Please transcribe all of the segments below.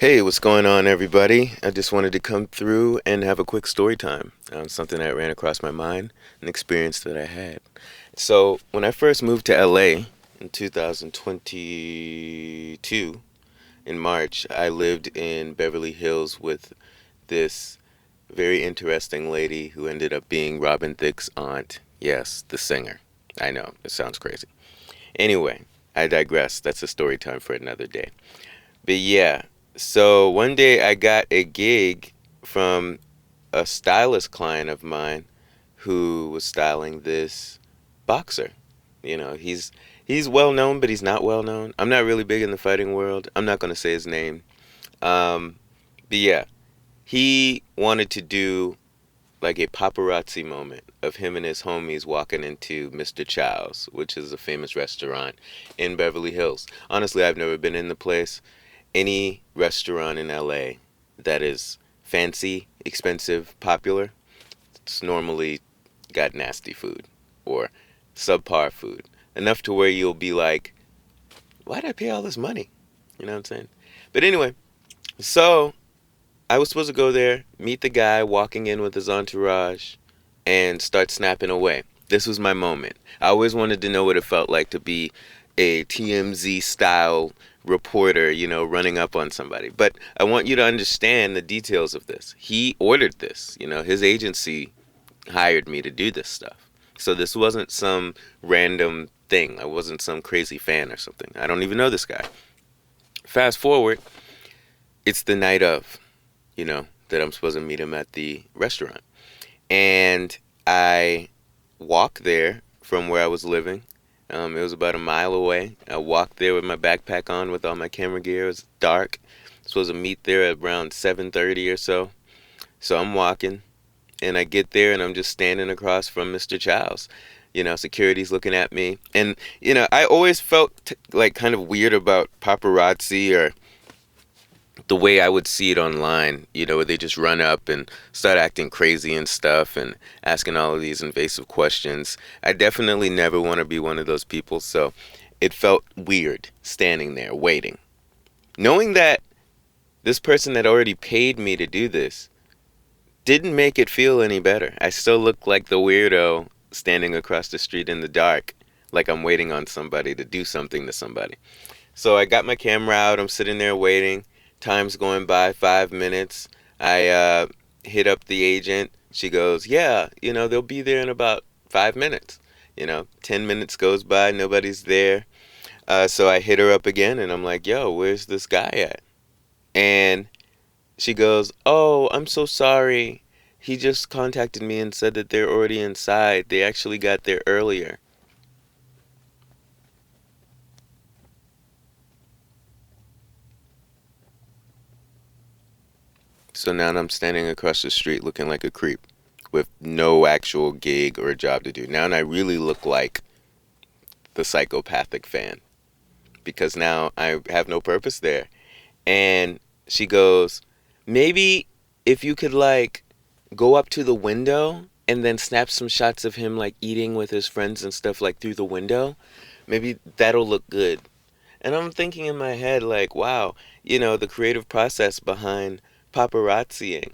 Hey, what's going on, everybody? I just wanted to come through and have a quick story time on something that ran across my mind, an experience that I had. So, when I first moved to LA in 2022, in March, I lived in Beverly Hills with this very interesting lady who ended up being Robin Thicke's aunt. Yes, the singer. I know, it sounds crazy. Anyway, I digress. That's a story time for another day. But yeah, so one day I got a gig from a stylist client of mine who was styling this boxer. He's well known, but he's not well known. I'm not really big in the fighting world. I'm not going to say his name. Um, but yeah, he wanted to do like a paparazzi moment of him and his homies walking into Mr. Chow's, which is a famous restaurant in Beverly Hills. Honestly, I've never been in the place. Any restaurant in LA that is fancy, expensive, popular, it's normally got nasty food or subpar food. Enough to where you'll be like, why'd I pay all this money? You know what I'm saying? But anyway, so I was supposed to go there, meet the guy walking in with his entourage, and start snapping away. This was my moment. I always wanted to know what it felt like to be a TMZ style reporter, running up on somebody. But I want you to understand the details of this. He ordered this, his agency hired me to do this stuff. So this wasn't some random thing. I wasn't some crazy fan or something. I don't even know this guy. Fast forward, it's the night of, that I'm supposed to meet him at the restaurant. And I walk there from where I was living. It was about a mile away. I walked there with my backpack on with all my camera gear. It was dark. I was supposed to meet there at around 7:30 or so. So I'm walking, and I get there, and I'm just standing across from Mr. Chow's. Security's looking at me. And, I always felt like kind of weird about paparazzi or the way I would see it online, where they just run up and start acting crazy and stuff and asking all of these invasive questions. I definitely never want to be one of those people, so it felt weird standing there waiting. Knowing that this person that already paid me to do this didn't make it feel any better. I still look like the weirdo standing across the street in the dark, like I'm waiting on somebody to do something to somebody. So I got my camera out. I'm sitting there waiting. Time's going by, 5 minutes. I hit up the agent. She goes, yeah, they'll be there in about 5 minutes. 10 minutes goes by, nobody's there. So I hit her up again, and I'm like, yo, where's this guy at? And she goes, oh, I'm so sorry. He just contacted me and said that they're already inside. They actually got there earlier. So now I'm standing across the street looking like a creep with no actual gig or job to do. Now I really look like the psychopathic fan because now I have no purpose there. And she goes, maybe if you could like go up to the window and then snap some shots of him like eating with his friends and stuff like through the window, maybe that'll look good. And I'm thinking in my head, like, wow, the creative process behind paparazziing,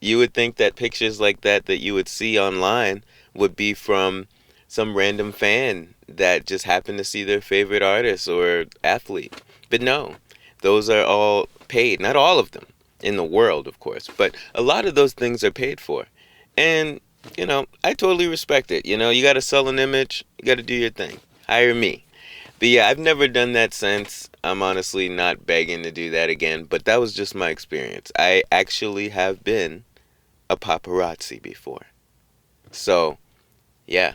You would think that pictures like that you would see online would be from some random fan that just happened to see their favorite artist or athlete. But no, those are all paid. Not all of them in the world, of course, but a lot of those things are paid for. And, I totally respect it. You got to sell an image, you got to do your thing. Hire me. But yeah, I've never done that since. I'm honestly not begging to do that again, but that was just my experience. I actually have been a paparazzi before. So, yeah,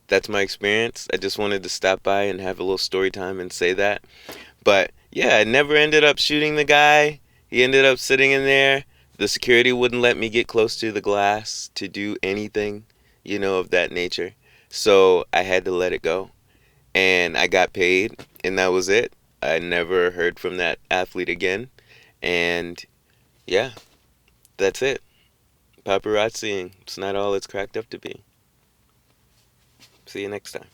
that's my experience. I just wanted to stop by and have a little story time and say that. But yeah, I never ended up shooting the guy. He ended up sitting in there. The security wouldn't let me get close to the glass to do anything, of that nature. So I had to let it go, and I got paid, and that was it. I never heard from that athlete again, and yeah, that's it. Paparazziing, it's not all it's cracked up to be. See you next time.